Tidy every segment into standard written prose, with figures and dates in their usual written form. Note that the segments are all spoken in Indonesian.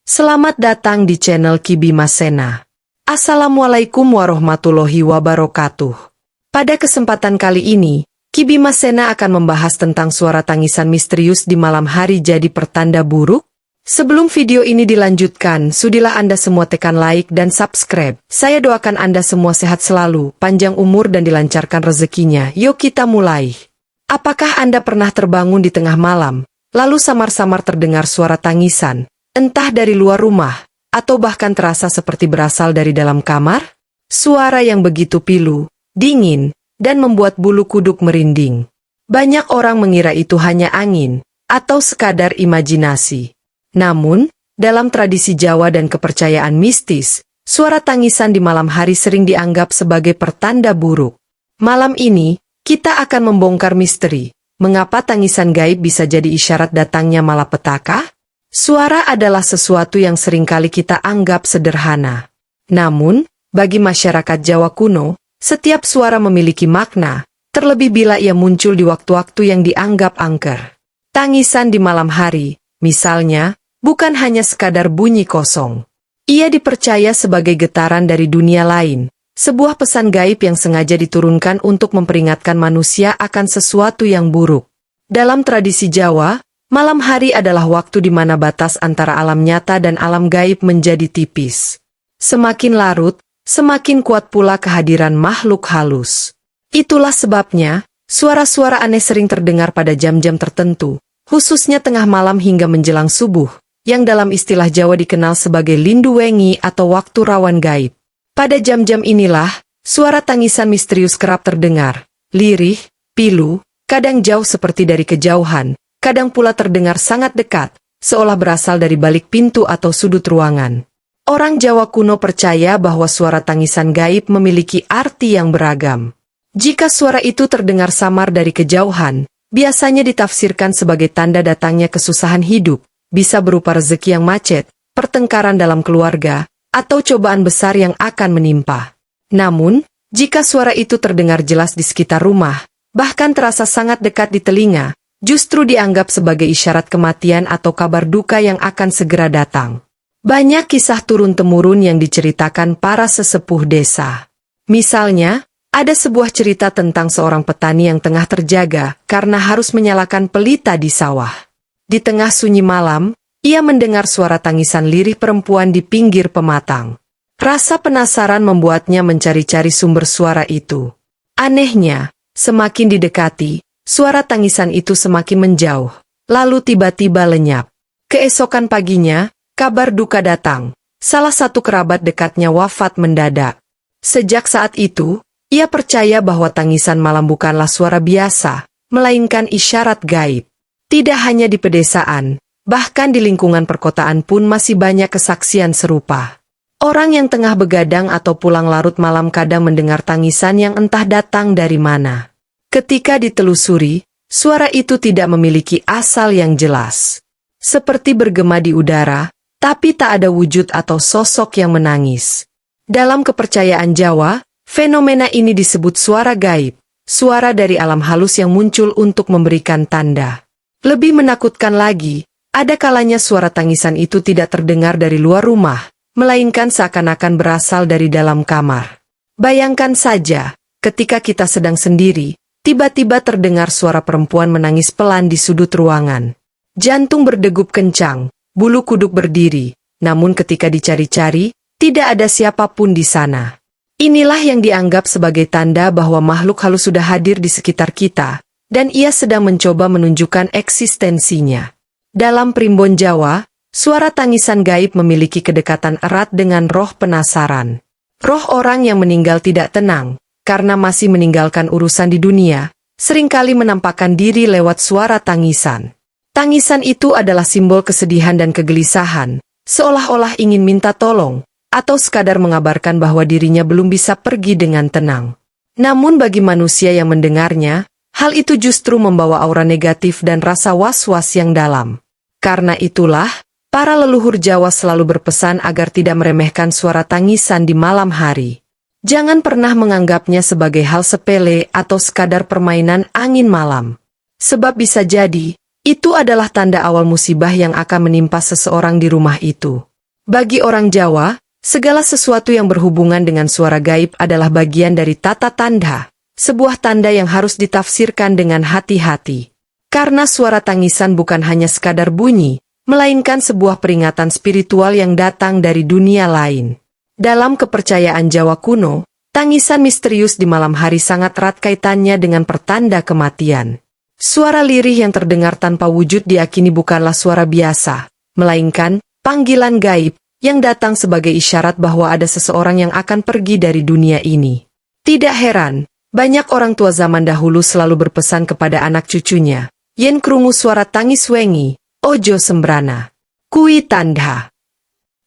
Selamat datang di channel Kibimasena. Assalamualaikum warahmatullahi wabarakatuh. Pada kesempatan kali ini, Kibimasena akan membahas tentang suara tangisan misterius di malam hari jadi pertanda buruk. Sebelum video ini dilanjutkan, sudilah Anda semua tekan like dan subscribe. Saya doakan Anda semua sehat selalu, panjang umur dan dilancarkan rezekinya. Yuk kita mulai. Apakah Anda pernah terbangun di tengah malam, lalu samar-samar terdengar suara tangisan? Entah dari luar rumah, atau bahkan terasa seperti berasal dari dalam kamar? Suara yang begitu pilu, dingin, dan membuat bulu kuduk merinding. Banyak orang mengira itu hanya angin, atau sekadar imajinasi. Namun, dalam tradisi Jawa dan kepercayaan mistis, suara tangisan di malam hari sering dianggap sebagai pertanda buruk. Malam ini, kita akan membongkar misteri, mengapa tangisan gaib bisa jadi isyarat datangnya malapetaka? Suara adalah sesuatu yang seringkali kita anggap sederhana. Namun, bagi masyarakat Jawa kuno, setiap suara memiliki makna, terlebih bila ia muncul di waktu-waktu yang dianggap angker. Tangisan di malam hari, misalnya, bukan hanya sekadar bunyi kosong. Ia dipercaya sebagai getaran dari dunia lain, sebuah pesan gaib yang sengaja diturunkan untuk memperingatkan manusia akan sesuatu yang buruk. Dalam tradisi Jawa, malam hari adalah waktu di mana batas antara alam nyata dan alam gaib menjadi tipis. Semakin larut, semakin kuat pula kehadiran makhluk halus. Itulah sebabnya, suara-suara aneh sering terdengar pada jam-jam tertentu, khususnya tengah malam hingga menjelang subuh, yang dalam istilah Jawa dikenal sebagai lindu wengi atau waktu rawan gaib. Pada jam-jam inilah, suara tangisan misterius kerap terdengar, lirih, pilu, kadang jauh seperti dari kejauhan, kadang pula terdengar sangat dekat, seolah berasal dari balik pintu atau sudut ruangan. Orang Jawa kuno percaya bahwa suara tangisan gaib memiliki arti yang beragam. Jika suara itu terdengar samar dari kejauhan, biasanya ditafsirkan sebagai tanda datangnya kesusahan hidup, bisa berupa rezeki yang macet, pertengkaran dalam keluarga, atau cobaan besar yang akan menimpa. Namun, jika suara itu terdengar jelas di sekitar rumah, bahkan terasa sangat dekat di telinga, justru dianggap sebagai isyarat kematian atau kabar duka yang akan segera datang. Banyak kisah turun-temurun yang diceritakan para sesepuh desa. Misalnya, ada sebuah cerita tentang seorang petani yang tengah terjaga karena harus menyalakan pelita di sawah. Di tengah sunyi malam, ia mendengar suara tangisan lirih perempuan di pinggir pematang. Rasa penasaran membuatnya mencari-cari sumber suara itu. Anehnya, semakin didekati, suara tangisan itu semakin menjauh, lalu tiba-tiba lenyap. Keesokan paginya, kabar duka datang. Salah satu kerabat dekatnya wafat mendadak. Sejak saat itu, ia percaya bahwa tangisan malam bukanlah suara biasa, melainkan isyarat gaib. Tidak hanya di pedesaan, bahkan di lingkungan perkotaan pun masih banyak kesaksian serupa. Orang yang tengah begadang atau pulang larut malam kadang mendengar tangisan yang entah datang dari mana. Ketika ditelusuri, suara itu tidak memiliki asal yang jelas. Seperti bergema di udara, tapi tak ada wujud atau sosok yang menangis. Dalam kepercayaan Jawa, fenomena ini disebut suara gaib, suara dari alam halus yang muncul untuk memberikan tanda. Lebih menakutkan lagi, ada kalanya suara tangisan itu tidak terdengar dari luar rumah, melainkan seakan-akan berasal dari dalam kamar. Bayangkan saja, ketika kita sedang sendiri, tiba-tiba terdengar suara perempuan menangis pelan di sudut ruangan. Jantung berdegup kencang, bulu kuduk berdiri, namun ketika dicari-cari, tidak ada siapapun di sana. Inilah yang dianggap sebagai tanda bahwa makhluk halus sudah hadir di sekitar kita, dan ia sedang mencoba menunjukkan eksistensinya. Dalam primbon Jawa, suara tangisan gaib memiliki kedekatan erat dengan roh penasaran. Roh orang yang meninggal tidak tenang, karena masih meninggalkan urusan di dunia, seringkali menampakkan diri lewat suara tangisan. Tangisan itu adalah simbol kesedihan dan kegelisahan, seolah-olah ingin minta tolong, atau sekadar mengabarkan bahwa dirinya belum bisa pergi dengan tenang. Namun bagi manusia yang mendengarnya, hal itu justru membawa aura negatif dan rasa was-was yang dalam. Karena itulah, para leluhur Jawa selalu berpesan agar tidak meremehkan suara tangisan di malam hari. Jangan pernah menganggapnya sebagai hal sepele atau sekadar permainan angin malam. Sebab bisa jadi, itu adalah tanda awal musibah yang akan menimpa seseorang di rumah itu. Bagi orang Jawa, segala sesuatu yang berhubungan dengan suara gaib adalah bagian dari tata tanda, sebuah tanda yang harus ditafsirkan dengan hati-hati. Karena suara tangisan bukan hanya sekadar bunyi, melainkan sebuah peringatan spiritual yang datang dari dunia lain. Dalam kepercayaan Jawa kuno, tangisan misterius di malam hari sangat erat kaitannya dengan pertanda kematian. Suara lirih yang terdengar tanpa wujud diyakini bukanlah suara biasa, melainkan panggilan gaib yang datang sebagai isyarat bahwa ada seseorang yang akan pergi dari dunia ini. Tidak heran, banyak orang tua zaman dahulu selalu berpesan kepada anak cucunya, "Yen krungu suara tangis wengi, ojo sembrana. Kui tanda."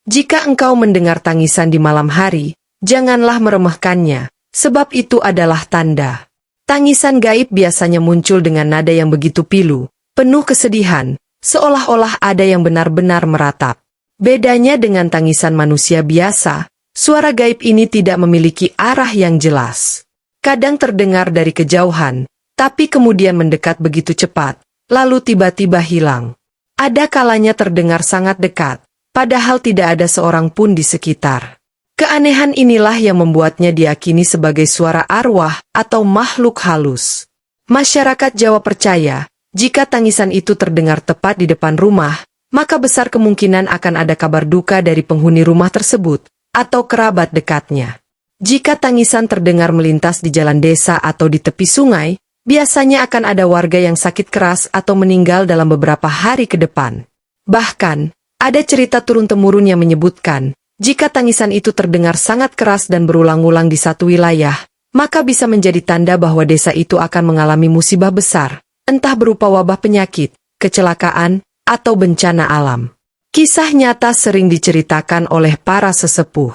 Jika engkau mendengar tangisan di malam hari, janganlah meremehkannya, sebab itu adalah tanda. Tangisan gaib biasanya muncul dengan nada yang begitu pilu, penuh kesedihan, seolah-olah ada yang benar-benar meratap. Bedanya dengan tangisan manusia biasa, suara gaib ini tidak memiliki arah yang jelas. Kadang terdengar dari kejauhan, tapi kemudian mendekat begitu cepat, lalu tiba-tiba hilang. Ada kalanya terdengar sangat dekat, padahal tidak ada seorang pun di sekitar. Keanehan inilah yang membuatnya diyakini sebagai suara arwah atau makhluk halus. Masyarakat Jawa percaya, jika tangisan itu terdengar tepat di depan rumah, maka besar kemungkinan akan ada kabar duka dari penghuni rumah tersebut, atau kerabat dekatnya. Jika tangisan terdengar melintas di jalan desa atau di tepi sungai, biasanya akan ada warga yang sakit keras atau meninggal dalam beberapa hari ke depan. Bahkan, ada cerita turun-temurun yang menyebutkan, jika tangisan itu terdengar sangat keras dan berulang-ulang di satu wilayah, maka bisa menjadi tanda bahwa desa itu akan mengalami musibah besar, entah berupa wabah penyakit, kecelakaan, atau bencana alam. Kisah nyata sering diceritakan oleh para sesepuh.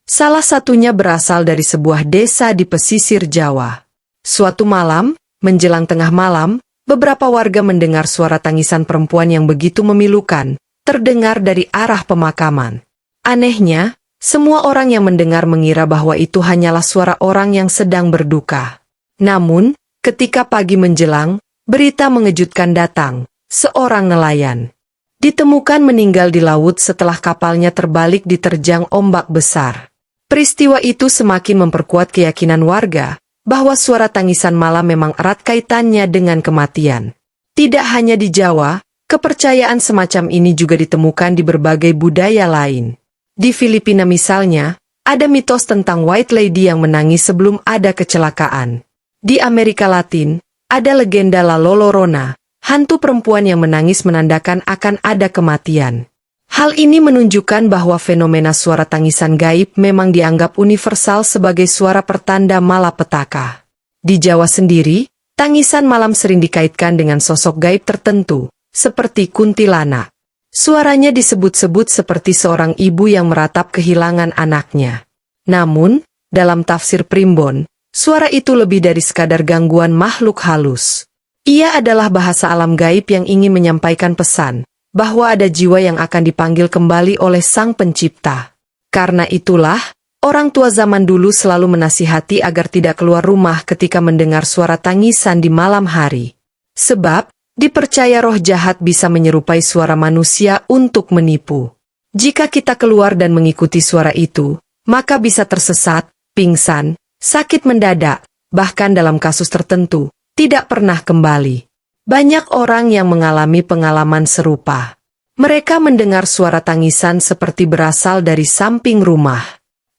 Salah satunya berasal dari sebuah desa di pesisir Jawa. Suatu malam, menjelang tengah malam, beberapa warga mendengar suara tangisan perempuan yang begitu memilukan, terdengar dari arah pemakaman. Anehnya, semua orang yang mendengar mengira bahwa itu hanyalah suara orang yang sedang berduka. Namun, ketika pagi menjelang, berita mengejutkan datang. Seorang nelayan ditemukan meninggal di laut setelah kapalnya terbalik diterjang ombak besar. Peristiwa itu semakin memperkuat keyakinan warga bahwa suara tangisan malam memang erat kaitannya dengan kematian. Tidak hanya di Jawa, kepercayaan semacam ini juga ditemukan di berbagai budaya lain. Di Filipina misalnya, ada mitos tentang White Lady yang menangis sebelum ada kecelakaan. Di Amerika Latin, ada legenda La Llorona, hantu perempuan yang menangis menandakan akan ada kematian. Hal ini menunjukkan bahwa fenomena suara tangisan gaib memang dianggap universal sebagai suara pertanda malapetaka. Di Jawa sendiri, tangisan malam sering dikaitkan dengan sosok gaib tertentu, seperti kuntilanak. Suaranya disebut-sebut seperti seorang ibu yang meratap kehilangan anaknya. Namun, dalam tafsir Primbon, suara itu lebih dari sekadar gangguan makhluk halus. Ia adalah bahasa alam gaib yang ingin menyampaikan pesan, bahwa ada jiwa yang akan dipanggil kembali oleh Sang Pencipta. Karena itulah, orang tua zaman dulu selalu menasihati agar tidak keluar rumah ketika mendengar suara tangisan di malam hari. Sebab, dipercaya roh jahat bisa menyerupai suara manusia untuk menipu. Jika kita keluar dan mengikuti suara itu, maka bisa tersesat, pingsan, sakit mendadak, bahkan dalam kasus tertentu, tidak pernah kembali. Banyak orang yang mengalami pengalaman serupa. Mereka mendengar suara tangisan seperti berasal dari samping rumah.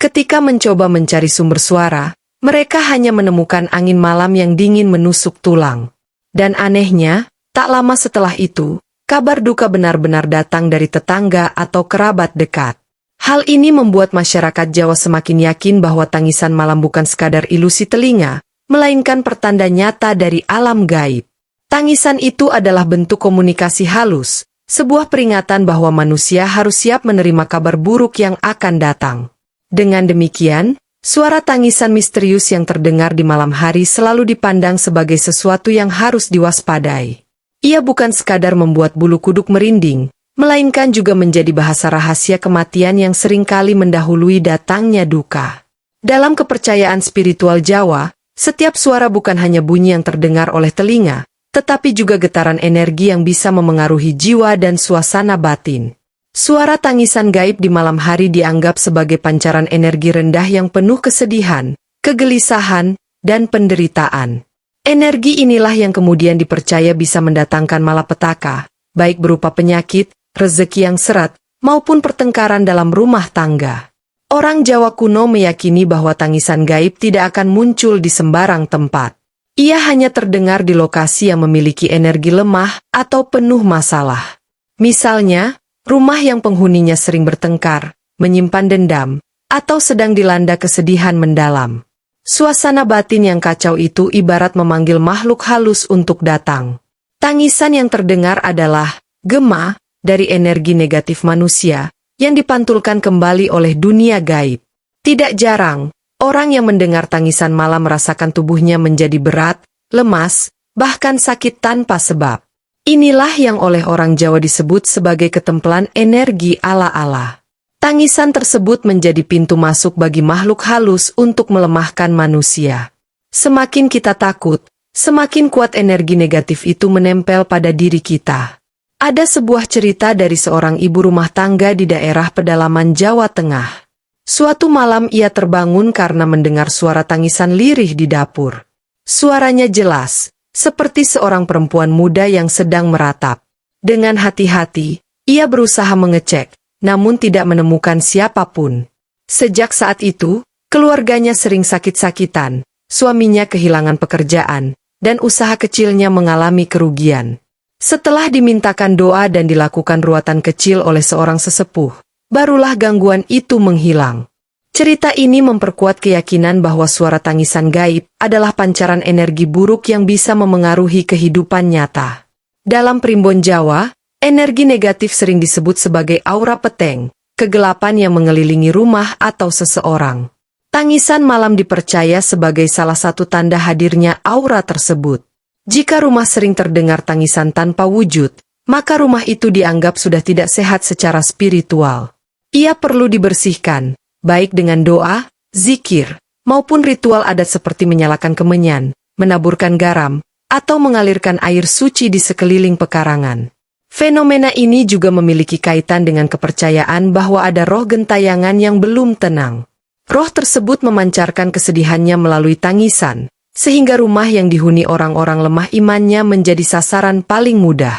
Ketika mencoba mencari sumber suara, mereka hanya menemukan angin malam yang dingin menusuk tulang. Dan anehnya, tak lama setelah itu, kabar duka benar-benar datang dari tetangga atau kerabat dekat. Hal ini membuat masyarakat Jawa semakin yakin bahwa tangisan malam bukan sekadar ilusi telinga, melainkan pertanda nyata dari alam gaib. Tangisan itu adalah bentuk komunikasi halus, sebuah peringatan bahwa manusia harus siap menerima kabar buruk yang akan datang. Dengan demikian, suara tangisan misterius yang terdengar di malam hari selalu dipandang sebagai sesuatu yang harus diwaspadai. Ia bukan sekadar membuat bulu kuduk merinding, melainkan juga menjadi bahasa rahasia kematian yang seringkali mendahului datangnya duka. Dalam kepercayaan spiritual Jawa, setiap suara bukan hanya bunyi yang terdengar oleh telinga, tetapi juga getaran energi yang bisa memengaruhi jiwa dan suasana batin. Suara tangisan gaib di malam hari dianggap sebagai pancaran energi rendah yang penuh kesedihan, kegelisahan, dan penderitaan. Energi inilah yang kemudian dipercaya bisa mendatangkan malapetaka, baik berupa penyakit, rezeki yang seret, maupun pertengkaran dalam rumah tangga. Orang Jawa kuno meyakini bahwa tangisan gaib tidak akan muncul di sembarang tempat. Ia hanya terdengar di lokasi yang memiliki energi lemah atau penuh masalah. Misalnya, rumah yang penghuninya sering bertengkar, menyimpan dendam, atau sedang dilanda kesedihan mendalam. Suasana batin yang kacau itu ibarat memanggil makhluk halus untuk datang. Tangisan yang terdengar adalah gema dari energi negatif manusia yang dipantulkan kembali oleh dunia gaib. Tidak jarang, orang yang mendengar tangisan malam merasakan tubuhnya menjadi berat, lemas, bahkan sakit tanpa sebab. Inilah yang oleh orang Jawa disebut sebagai ketempelan energi ala-ala. Tangisan tersebut menjadi pintu masuk bagi makhluk halus untuk melemahkan manusia. Semakin kita takut, semakin kuat energi negatif itu menempel pada diri kita. Ada sebuah cerita dari seorang ibu rumah tangga di daerah pedalaman Jawa Tengah. Suatu malam ia terbangun karena mendengar suara tangisan lirih di dapur. Suaranya jelas, seperti seorang perempuan muda yang sedang meratap. Dengan hati-hati, ia berusaha mengecek, namun tidak menemukan siapapun. Sejak saat itu, keluarganya sering sakit-sakitan, suaminya kehilangan pekerjaan, dan usaha kecilnya mengalami kerugian. Setelah dimintakan doa dan dilakukan ruatan kecil oleh seorang sesepuh, barulah gangguan itu menghilang. Cerita ini memperkuat keyakinan bahwa suara tangisan gaib adalah pancaran energi buruk yang bisa memengaruhi kehidupan nyata. Dalam primbon Jawa, energi negatif sering disebut sebagai aura peteng, kegelapan yang mengelilingi rumah atau seseorang. Tangisan malam dipercaya sebagai salah satu tanda hadirnya aura tersebut. Jika rumah sering terdengar tangisan tanpa wujud, maka rumah itu dianggap sudah tidak sehat secara spiritual. Ia perlu dibersihkan, baik dengan doa, zikir, maupun ritual adat seperti menyalakan kemenyan, menaburkan garam, atau mengalirkan air suci di sekeliling pekarangan. Fenomena ini juga memiliki kaitan dengan kepercayaan bahwa ada roh gentayangan yang belum tenang. Roh tersebut memancarkan kesedihannya melalui tangisan, sehingga rumah yang dihuni orang-orang lemah imannya menjadi sasaran paling mudah.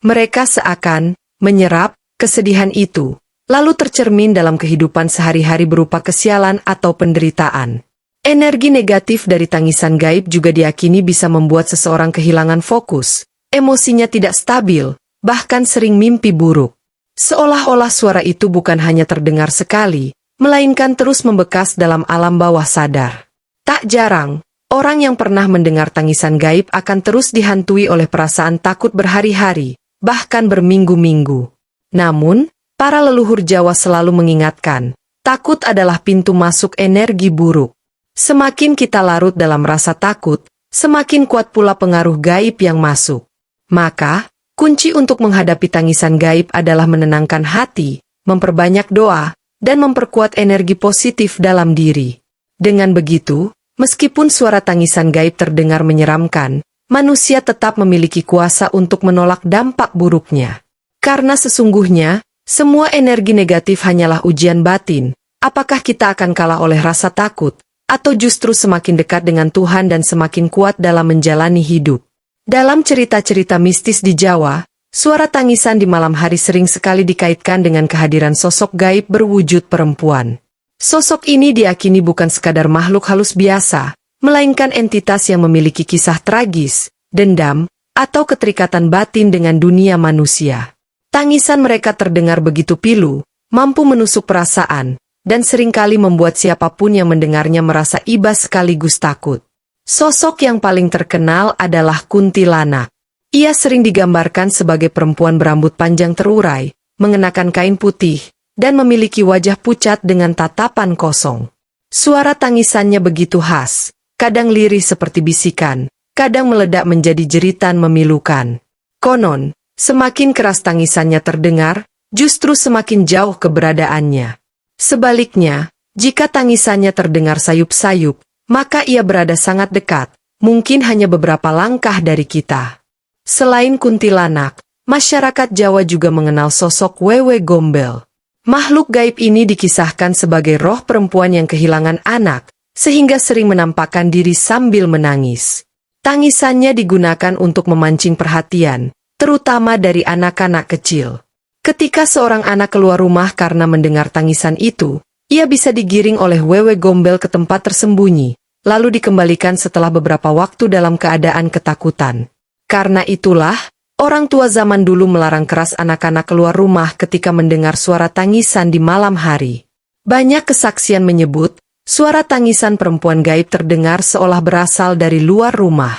Mereka seakan menyerap kesedihan itu, lalu tercermin dalam kehidupan sehari-hari berupa kesialan atau penderitaan. Energi negatif dari tangisan gaib juga diyakini bisa membuat seseorang kehilangan fokus, emosinya tidak stabil, bahkan sering mimpi buruk. Seolah-olah suara itu bukan hanya terdengar sekali, melainkan terus membekas dalam alam bawah sadar. Tak jarang, orang yang pernah mendengar tangisan gaib akan terus dihantui oleh perasaan takut berhari-hari, bahkan berminggu-minggu. Namun, para leluhur Jawa selalu mengingatkan, takut adalah pintu masuk energi buruk. Semakin kita larut dalam rasa takut, semakin kuat pula pengaruh gaib yang masuk. Maka, kunci untuk menghadapi tangisan gaib adalah menenangkan hati, memperbanyak doa, dan memperkuat energi positif dalam diri. Dengan begitu, meskipun suara tangisan gaib terdengar menyeramkan, manusia tetap memiliki kuasa untuk menolak dampak buruknya. Karena sesungguhnya, semua energi negatif hanyalah ujian batin. Apakah kita akan kalah oleh rasa takut, atau justru semakin dekat dengan Tuhan dan semakin kuat dalam menjalani hidup? Dalam cerita-cerita mistis di Jawa, suara tangisan di malam hari sering sekali dikaitkan dengan kehadiran sosok gaib berwujud perempuan. Sosok ini diyakini bukan sekadar makhluk halus biasa, melainkan entitas yang memiliki kisah tragis, dendam, atau keterikatan batin dengan dunia manusia. Tangisan mereka terdengar begitu pilu, mampu menusuk perasaan, dan seringkali membuat siapapun yang mendengarnya merasa iba sekaligus takut. Sosok yang paling terkenal adalah kuntilanak. Ia sering digambarkan sebagai perempuan berambut panjang terurai, mengenakan kain putih, dan memiliki wajah pucat dengan tatapan kosong. Suara tangisannya begitu khas, kadang lirih seperti bisikan, kadang meledak menjadi jeritan memilukan. Konon, semakin keras tangisannya terdengar, justru semakin jauh keberadaannya. Sebaliknya, jika tangisannya terdengar sayup-sayup, maka ia berada sangat dekat, mungkin hanya beberapa langkah dari kita. Selain kuntilanak, masyarakat Jawa juga mengenal sosok Wewe Gombel. Makhluk gaib ini dikisahkan sebagai roh perempuan yang kehilangan anak, sehingga sering menampakkan diri sambil menangis. Tangisannya digunakan untuk memancing perhatian, terutama dari anak-anak kecil. Ketika seorang anak keluar rumah karena mendengar tangisan itu, ia bisa digiring oleh Wewe Gombel ke tempat tersembunyi, lalu dikembalikan setelah beberapa waktu dalam keadaan ketakutan. Karena itulah, orang tua zaman dulu melarang keras anak-anak keluar rumah ketika mendengar suara tangisan di malam hari. Banyak kesaksian menyebut, suara tangisan perempuan gaib terdengar seolah berasal dari luar rumah.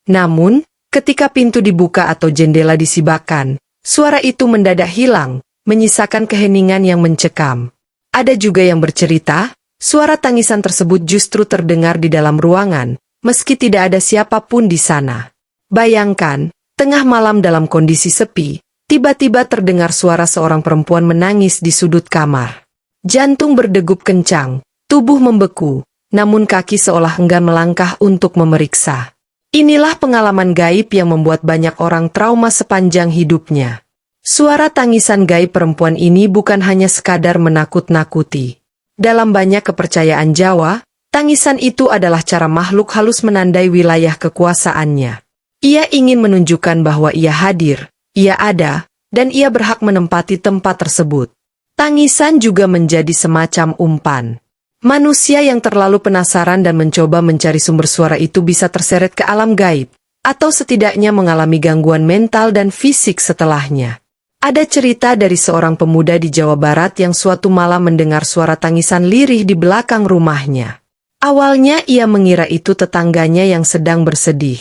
Namun, ketika pintu dibuka atau jendela disibakan, suara itu mendadak hilang, menyisakan keheningan yang mencekam. Ada juga yang bercerita, suara tangisan tersebut justru terdengar di dalam ruangan, meski tidak ada siapapun di sana. Bayangkan, tengah malam dalam kondisi sepi, tiba-tiba terdengar suara seorang perempuan menangis di sudut kamar. Jantung berdegup kencang, tubuh membeku, namun kaki seolah enggan melangkah untuk memeriksa. Inilah pengalaman gaib yang membuat banyak orang trauma sepanjang hidupnya. Suara tangisan gaib perempuan ini bukan hanya sekadar menakut-nakuti. Dalam banyak kepercayaan Jawa, tangisan itu adalah cara makhluk halus menandai wilayah kekuasaannya. Ia ingin menunjukkan bahwa ia hadir, ia ada, dan ia berhak menempati tempat tersebut. Tangisan juga menjadi semacam umpan. Manusia yang terlalu penasaran dan mencoba mencari sumber suara itu bisa terseret ke alam gaib, atau setidaknya mengalami gangguan mental dan fisik setelahnya. Ada cerita dari seorang pemuda di Jawa Barat yang suatu malam mendengar suara tangisan lirih di belakang rumahnya. Awalnya ia mengira itu tetangganya yang sedang bersedih.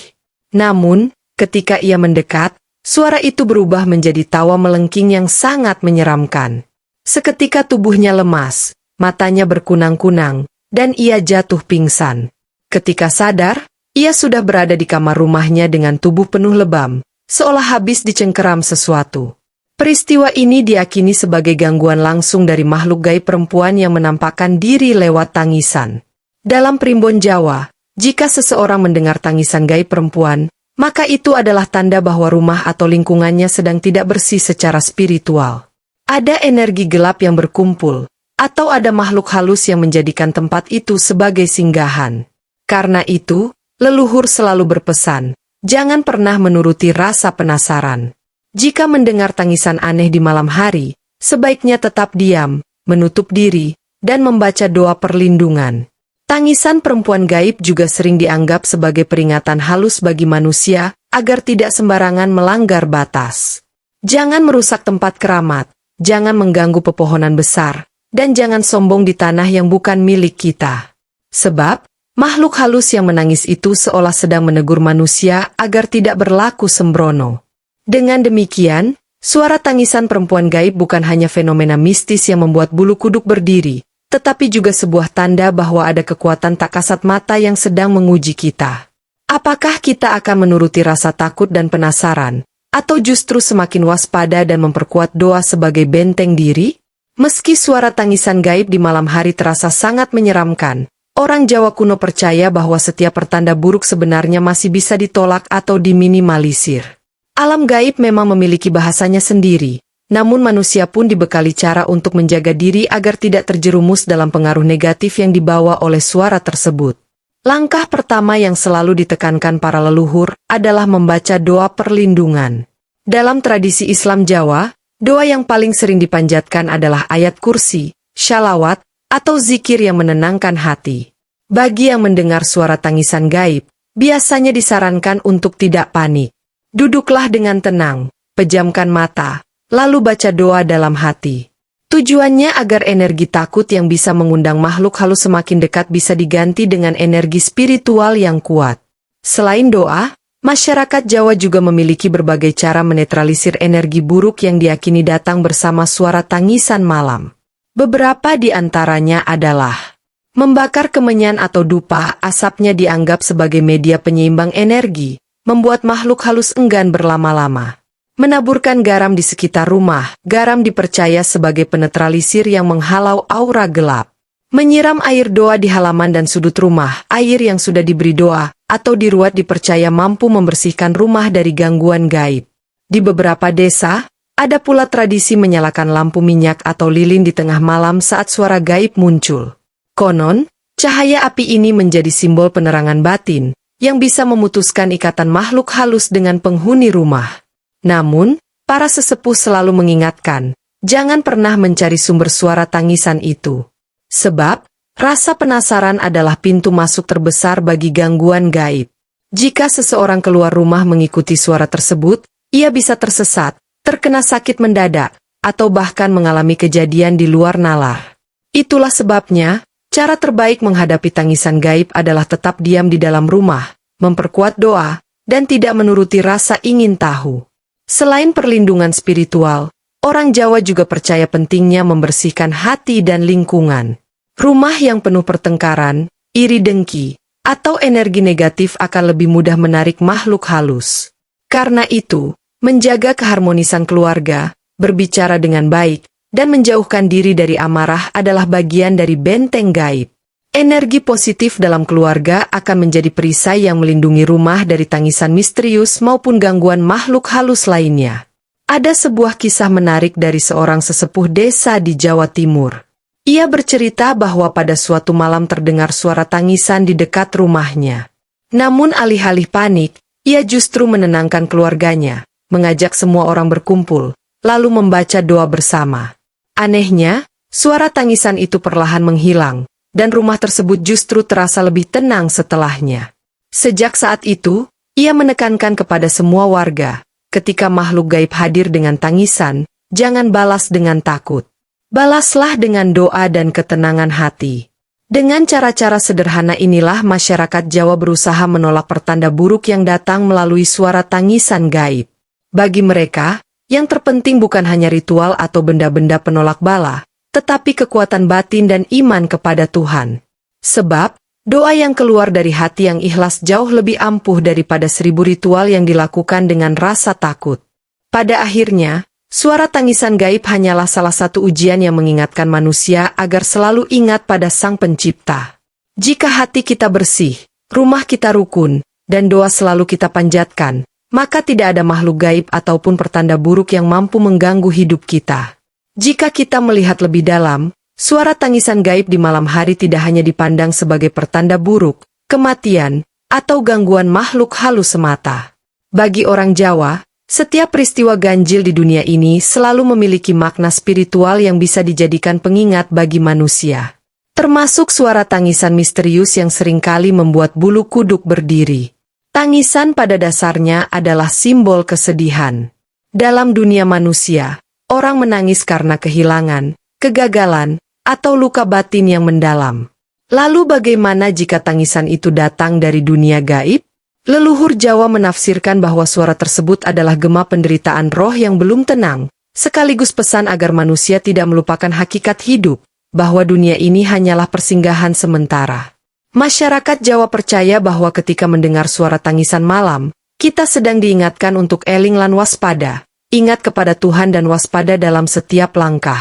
Namun, ketika ia mendekat, suara itu berubah menjadi tawa melengking yang sangat menyeramkan. Seketika tubuhnya lemas, matanya berkunang-kunang, dan ia jatuh pingsan. Ketika sadar, ia sudah berada di kamar rumahnya dengan tubuh penuh lebam, seolah habis dicengkeram sesuatu. Peristiwa ini diyakini sebagai gangguan langsung dari makhluk gaib perempuan yang menampakkan diri lewat tangisan. Dalam primbon Jawa, jika seseorang mendengar tangisan gaib perempuan, maka itu adalah tanda bahwa rumah atau lingkungannya sedang tidak bersih secara spiritual. Ada energi gelap yang berkumpul, atau ada makhluk halus yang menjadikan tempat itu sebagai singgahan. Karena itu, leluhur selalu berpesan, jangan pernah menuruti rasa penasaran. Jika mendengar tangisan aneh di malam hari, sebaiknya tetap diam, menutup diri, dan membaca doa perlindungan. Tangisan perempuan gaib juga sering dianggap sebagai peringatan halus bagi manusia, agar tidak sembarangan melanggar batas. Jangan merusak tempat keramat, jangan mengganggu pepohonan besar, dan jangan sombong di tanah yang bukan milik kita. Sebab, makhluk halus yang menangis itu seolah sedang menegur manusia agar tidak berlaku sembrono. Dengan demikian, suara tangisan perempuan gaib bukan hanya fenomena mistis yang membuat bulu kuduk berdiri, tetapi juga sebuah tanda bahwa ada kekuatan tak kasat mata yang sedang menguji kita. Apakah kita akan menuruti rasa takut dan penasaran, atau justru semakin waspada dan memperkuat doa sebagai benteng diri? Meski suara tangisan gaib di malam hari terasa sangat menyeramkan, orang Jawa kuno percaya bahwa setiap pertanda buruk sebenarnya masih bisa ditolak atau diminimalisir. Alam gaib memang memiliki bahasanya sendiri, namun manusia pun dibekali cara untuk menjaga diri agar tidak terjerumus dalam pengaruh negatif yang dibawa oleh suara tersebut. Langkah pertama yang selalu ditekankan para leluhur adalah membaca doa perlindungan. Dalam tradisi Islam Jawa, doa yang paling sering dipanjatkan adalah ayat kursi, syalawat, atau zikir yang menenangkan hati. Bagi yang mendengar suara tangisan gaib, biasanya disarankan untuk tidak panik. Duduklah dengan tenang, pejamkan mata, lalu baca doa dalam hati. Tujuannya agar energi takut yang bisa mengundang makhluk halus semakin dekat bisa diganti dengan energi spiritual yang kuat. Selain doa, masyarakat Jawa juga memiliki berbagai cara menetralisir energi buruk yang diyakini datang bersama suara tangisan malam. Beberapa di antaranya adalah membakar kemenyan atau dupa. Asapnya dianggap sebagai media penyeimbang energi, membuat makhluk halus enggan berlama-lama. Menaburkan garam di sekitar rumah. Garam dipercaya sebagai penetralisir yang menghalau aura gelap. Menyiram air doa di halaman dan sudut rumah. Air yang sudah diberi doa atau diruat dipercaya mampu membersihkan rumah dari gangguan gaib. Di beberapa desa, ada pula tradisi menyalakan lampu minyak atau lilin di tengah malam saat suara gaib muncul. Konon, cahaya api ini menjadi simbol penerangan batin, yang bisa memutuskan ikatan makhluk halus dengan penghuni rumah. Namun, para sesepuh selalu mengingatkan, jangan pernah mencari sumber suara tangisan itu. Sebab, rasa penasaran adalah pintu masuk terbesar bagi gangguan gaib. Jika seseorang keluar rumah mengikuti suara tersebut, ia bisa tersesat, terkena sakit mendadak, atau bahkan mengalami kejadian di luar nalar. Itulah sebabnya, cara terbaik menghadapi tangisan gaib adalah tetap diam di dalam rumah, memperkuat doa, dan tidak menuruti rasa ingin tahu. Selain perlindungan spiritual, orang Jawa juga percaya pentingnya membersihkan hati dan lingkungan. Rumah yang penuh pertengkaran, iri dengki, atau energi negatif akan lebih mudah menarik makhluk halus. Karena itu, menjaga keharmonisan keluarga, berbicara dengan baik, dan menjauhkan diri dari amarah adalah bagian dari benteng gaib. Energi positif dalam keluarga akan menjadi perisai yang melindungi rumah dari tangisan misterius maupun gangguan makhluk halus lainnya. Ada sebuah kisah menarik dari seorang sesepuh desa di Jawa Timur. Ia bercerita bahwa pada suatu malam terdengar suara tangisan di dekat rumahnya. Namun alih-alih panik, ia justru menenangkan keluarganya, mengajak semua orang berkumpul, lalu membaca doa bersama. Anehnya, suara tangisan itu perlahan menghilang, dan rumah tersebut justru terasa lebih tenang setelahnya. Sejak saat itu, ia menekankan kepada semua warga, ketika makhluk gaib hadir dengan tangisan, jangan balas dengan takut. Balaslah dengan doa dan ketenangan hati. Dengan cara-cara sederhana inilah masyarakat Jawa berusaha menolak pertanda buruk yang datang melalui suara tangisan gaib. Bagi mereka, yang terpenting bukan hanya ritual atau benda-benda penolak bala, tetapi kekuatan batin dan iman kepada Tuhan. Sebab, doa yang keluar dari hati yang ikhlas jauh lebih ampuh daripada 1000 ritual yang dilakukan dengan rasa takut. Pada akhirnya, suara tangisan gaib hanyalah salah satu ujian yang mengingatkan manusia agar selalu ingat pada Sang Pencipta. Jika hati kita bersih, rumah kita rukun, dan doa selalu kita panjatkan, maka tidak ada makhluk gaib ataupun pertanda buruk yang mampu mengganggu hidup kita. Jika kita melihat lebih dalam, suara tangisan gaib di malam hari tidak hanya dipandang sebagai pertanda buruk, kematian, atau gangguan makhluk halus semata. Bagi orang Jawa, setiap peristiwa ganjil di dunia ini selalu memiliki makna spiritual yang bisa dijadikan pengingat bagi manusia. Termasuk suara tangisan misterius yang seringkali membuat bulu kuduk berdiri. Tangisan pada dasarnya adalah simbol kesedihan. Dalam dunia manusia, orang menangis karena kehilangan, kegagalan, atau luka batin yang mendalam. Lalu bagaimana jika tangisan itu datang dari dunia gaib? Leluhur Jawa menafsirkan bahwa suara tersebut adalah gema penderitaan roh yang belum tenang, sekaligus pesan agar manusia tidak melupakan hakikat hidup, bahwa dunia ini hanyalah persinggahan sementara. Masyarakat Jawa percaya bahwa ketika mendengar suara tangisan malam, kita sedang diingatkan untuk eling lan waspada, ingat kepada Tuhan dan waspada dalam setiap langkah.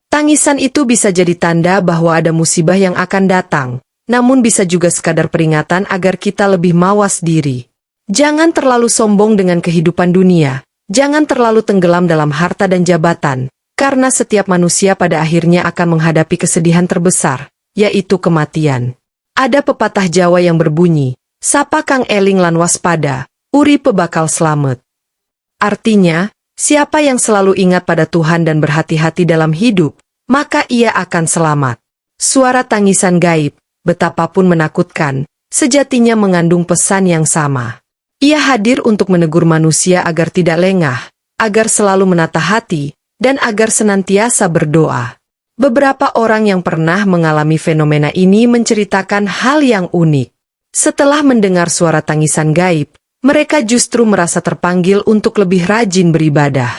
Tangisan itu bisa jadi tanda bahwa ada musibah yang akan datang, namun bisa juga sekadar peringatan agar kita lebih mawas diri. Jangan terlalu sombong dengan kehidupan dunia, jangan terlalu tenggelam dalam harta dan jabatan, karena setiap manusia pada akhirnya akan menghadapi kesedihan terbesar, yaitu kematian. Ada pepatah Jawa yang berbunyi, "Sapa kang eling lan waspada, uripe bakal slamet." Artinya, siapa yang selalu ingat pada Tuhan dan berhati-hati dalam hidup, maka ia akan selamat. Suara tangisan gaib, betapapun menakutkan, sejatinya mengandung pesan yang sama. Ia hadir untuk menegur manusia agar tidak lengah, agar selalu menata hati, dan agar senantiasa berdoa. Beberapa orang yang pernah mengalami fenomena ini menceritakan hal yang unik. Setelah mendengar suara tangisan gaib, mereka justru merasa terpanggil untuk lebih rajin beribadah.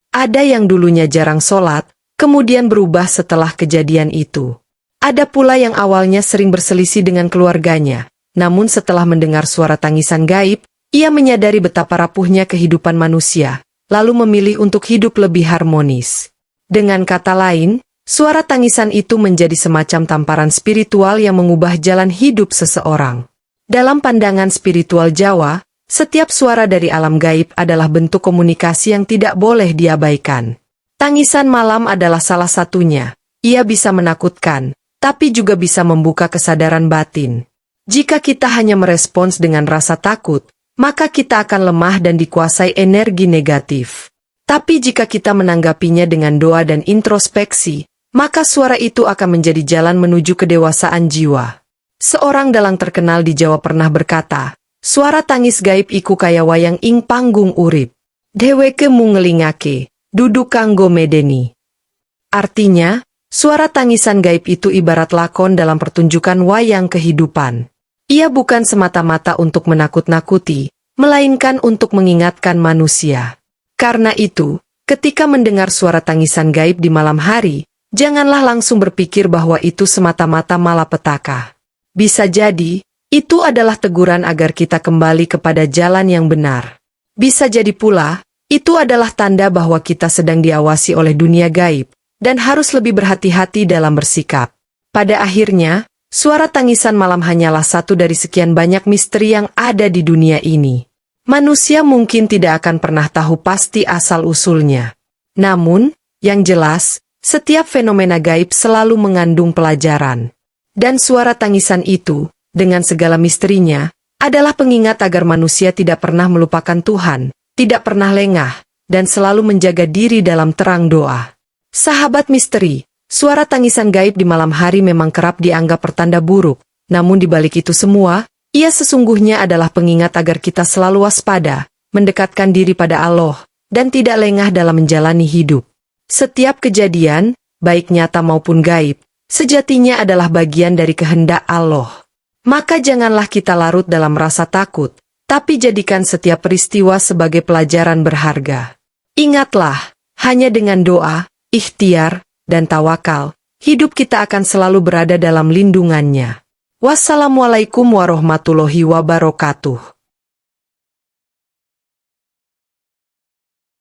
Ada yang dulunya jarang sholat, kemudian berubah setelah kejadian itu. Ada pula yang awalnya sering berselisih dengan keluarganya, namun setelah mendengar suara tangisan gaib, ia menyadari betapa rapuhnya kehidupan manusia, lalu memilih untuk hidup lebih harmonis. Dengan kata lain, suara tangisan itu menjadi semacam tamparan spiritual yang mengubah jalan hidup seseorang. Dalam pandangan spiritual Jawa, Setiap suara dari alam gaib adalah bentuk komunikasi yang tidak boleh diabaikan. Tangisan malam adalah salah satunya. Ia bisa menakutkan, tapi juga bisa membuka kesadaran batin. Jika kita hanya merespons dengan rasa takut, maka kita akan lemah dan dikuasai energi negatif. Tapi jika kita menanggapinya dengan doa dan introspeksi, maka suara itu akan menjadi jalan menuju kedewasaan jiwa. Seorang dalang terkenal di Jawa pernah berkata, suara tangis gaib iku kaya wayang ing panggung urip. Dheweke mung ngelingake, dudu kanggo medeni. Artinya, suara tangisan gaib itu ibarat lakon dalam pertunjukan wayang kehidupan. Ia bukan semata-mata untuk menakut-nakuti, melainkan untuk mengingatkan manusia. Karena itu, ketika mendengar suara tangisan gaib di malam hari, janganlah langsung berpikir bahwa itu semata-mata malapetaka. Bisa jadi, itu adalah teguran agar kita kembali kepada jalan yang benar. Bisa jadi pula, itu adalah tanda bahwa kita sedang diawasi oleh dunia gaib, dan harus lebih berhati-hati dalam bersikap. Pada akhirnya, suara tangisan malam hanyalah satu dari sekian banyak misteri yang ada di dunia ini. Manusia mungkin tidak akan pernah tahu pasti asal-usulnya. Namun, yang jelas, setiap fenomena gaib selalu mengandung pelajaran. Dan suara tangisan itu, dengan segala misterinya, adalah pengingat agar manusia tidak pernah melupakan Tuhan, tidak pernah lengah, dan selalu menjaga diri dalam terang doa. Sahabat misteri, suara tangisan gaib di malam hari memang kerap dianggap pertanda buruk, namun di balik itu semua, ia sesungguhnya adalah pengingat agar kita selalu waspada, mendekatkan diri pada Allah, dan tidak lengah dalam menjalani hidup. Setiap kejadian, baik nyata maupun gaib, sejatinya adalah bagian dari kehendak Allah. Maka janganlah kita larut dalam rasa takut, tapi jadikan setiap peristiwa sebagai pelajaran berharga. Ingatlah, hanya dengan doa, ikhtiar, dan tawakal, hidup kita akan selalu berada dalam lindungannya. Wassalamualaikum warahmatullahi wabarakatuh.